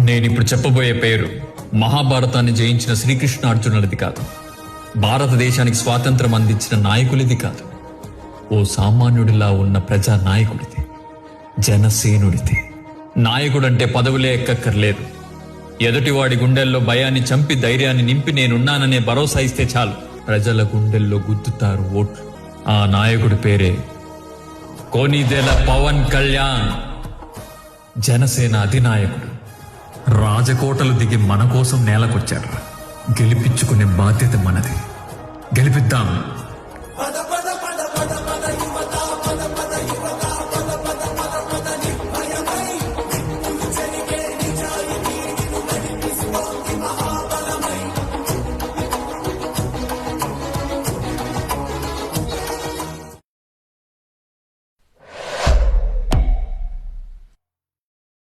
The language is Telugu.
నేనిప్పుడు చెప్పబోయే పేరు మహాభారతాన్ని జయించిన శ్రీకృష్ణార్జునులది కాదు, భారతదేశానికి స్వాతంత్రం అందించిన నాయకులది కాదు, ఓ సామాన్యుడిలా ఉన్న ప్రజా నాయకుడిది, జనసేనుడిది. నాయకుడంటే పదవులే ఎక్కక్కర్లేదు. ఎదుటివాడి గుండెల్లో భయాన్ని చంపి ధైర్యాన్ని నింపి నేనున్నాననే భరోసా ఇస్తే చాలు, ప్రజల గుండెల్లో గుద్దుతారు ఓట్లు. ఆ నాయకుడి పేరే కోనిదెల పవన్ కళ్యాణ్, జనసేన అధినాయకుడు. రాజకోటలు దిగి మన కోసం నేలకొచ్చారు. గెలిపించుకునే బాధ్యత మనది. గెలిపిద్దాం.